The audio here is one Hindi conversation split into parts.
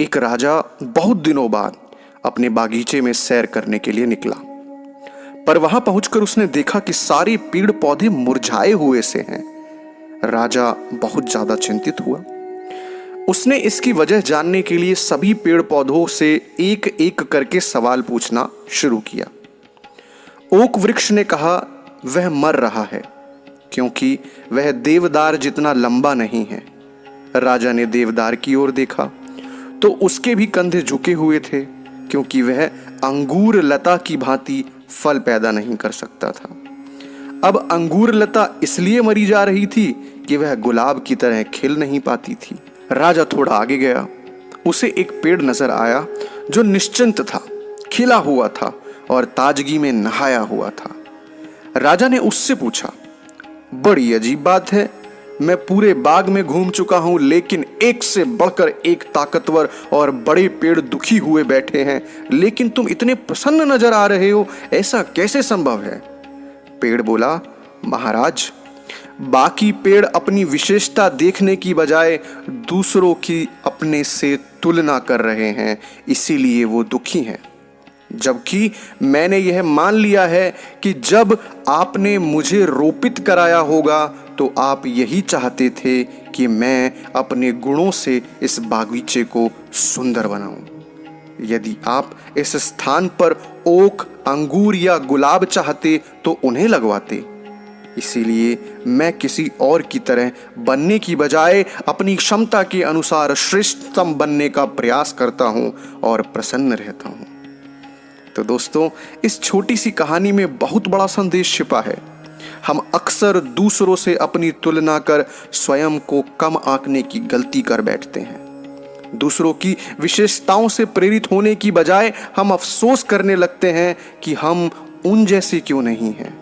एक राजा बहुत दिनों बाद अपने बागीचे में सैर करने के लिए निकला, पर वहां पहुंचकर उसने देखा कि सारे पेड़ पौधे मुरझाए हुए से हैं। राजा बहुत ज्यादा चिंतित हुआ। उसने इसकी वजह जानने के लिए सभी पेड़ पौधों से एक एक करके सवाल पूछना शुरू किया। ओक वृक्ष ने कहा, वह मर रहा है क्योंकि वह देवदार जितना लंबा नहीं है। राजा ने देवदार की ओर देखा तो उसके भी कंधे झुके हुए थे क्योंकि वह अंगूर लता की भांति फल पैदा नहीं कर सकता था। अब अंगूर लता इसलिए मरी जा रही थी कि वह गुलाब की तरह खिल नहीं पाती थी। राजा थोड़ा आगे गया, उसे एक पेड़ नजर आया जो निश्चिंत था, खिला हुआ था और ताजगी में नहाया हुआ था। राजा ने उससे पूछा, बड़ी अजीब बात है, मैं पूरे बाग में घूम चुका हूं लेकिन एक से बढ़कर एक ताकतवर और बड़े पेड़ दुखी हुए बैठे हैं, लेकिन तुम इतने प्रसन्न नजर आ रहे हो, ऐसा कैसे संभव है? पेड़ बोला, महाराज, बाकी पेड़ अपनी विशेषता देखने की बजाय दूसरों की अपने से तुलना कर रहे हैं, इसीलिए वो दुखी हैं। जबकि मैंने यह मान लिया है कि जब आपने मुझे रोपित कराया होगा तो आप यही चाहते थे कि मैं अपने गुणों से इस बागीचे को सुंदर बनाऊं। यदि आप इस स्थान पर ओक, अंगूर या गुलाब चाहते तो उन्हें लगवाते। इसीलिए मैं किसी और की तरह बनने की बजाय अपनी क्षमता के अनुसार श्रेष्ठतम बनने का प्रयास करता हूं और प्रसन्न रहता हूं। तो दोस्तों, इस छोटी सी कहानी में बहुत बड़ा संदेश छिपा है। हम अक्सर दूसरों से अपनी तुलना कर स्वयं को कम आंकने की गलती कर बैठते हैं। दूसरों की विशेषताओं से प्रेरित होने की बजाय हम अफसोस करने लगते हैं कि हम उन जैसे क्यों नहीं हैं।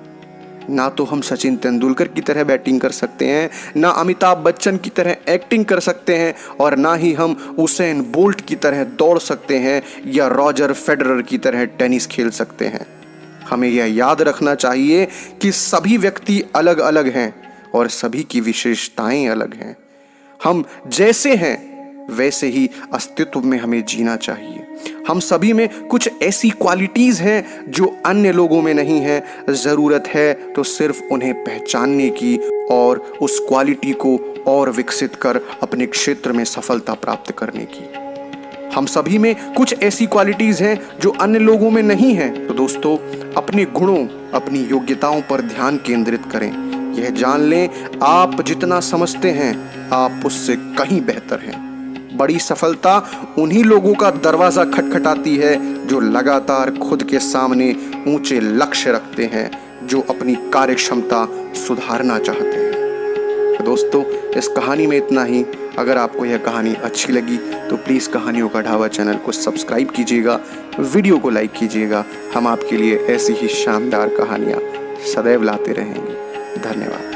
ना तो हम सचिन तेंदुलकर की तरह बैटिंग कर सकते हैं, ना अमिताभ बच्चन की तरह एक्टिंग कर सकते हैं और ना ही हम उसेन बोल्ट की तरह दौड़ सकते हैं या रॉजर फेडरर की तरह टेनिस खेल सकते हैं। हमें यह याद रखना चाहिए कि सभी व्यक्ति अलग अलग हैं और सभी की विशेषताएं अलग हैं। हम जैसे हैं वैसे ही अस्तित्व में हमें जीना चाहिए। हम सभी में कुछ ऐसी क्वालिटीज हैं जो अन्य लोगों में नहीं है। जरूरत है तो सिर्फ उन्हें पहचानने की और उस क्वालिटी को और विकसित कर अपने क्षेत्र में सफलता प्राप्त करने की। हम सभी में कुछ ऐसी क्वालिटीज हैं जो अन्य लोगों में नहीं है। तो दोस्तों, अपने गुणों, अपनी योग्यताओं पर ध्यान केंद्रित करें। यह जान लें, आप जितना समझते हैं आप उससे कहीं बेहतर हैं। बड़ी सफलता उन्हीं लोगों का दरवाजा खटखटाती है जो लगातार खुद के सामने ऊंचे लक्ष्य रखते हैं, जो अपनी कार्यक्षमता सुधारना चाहते हैं। तो दोस्तों, इस कहानी में इतना ही। अगर आपको यह कहानी अच्छी लगी तो प्लीज़ कहानियों का ढाबा चैनल को सब्सक्राइब कीजिएगा, वीडियो को लाइक कीजिएगा। हम आपके लिए ऐसी ही शानदार कहानियाँ सदैव लाते रहेंगे। धन्यवाद।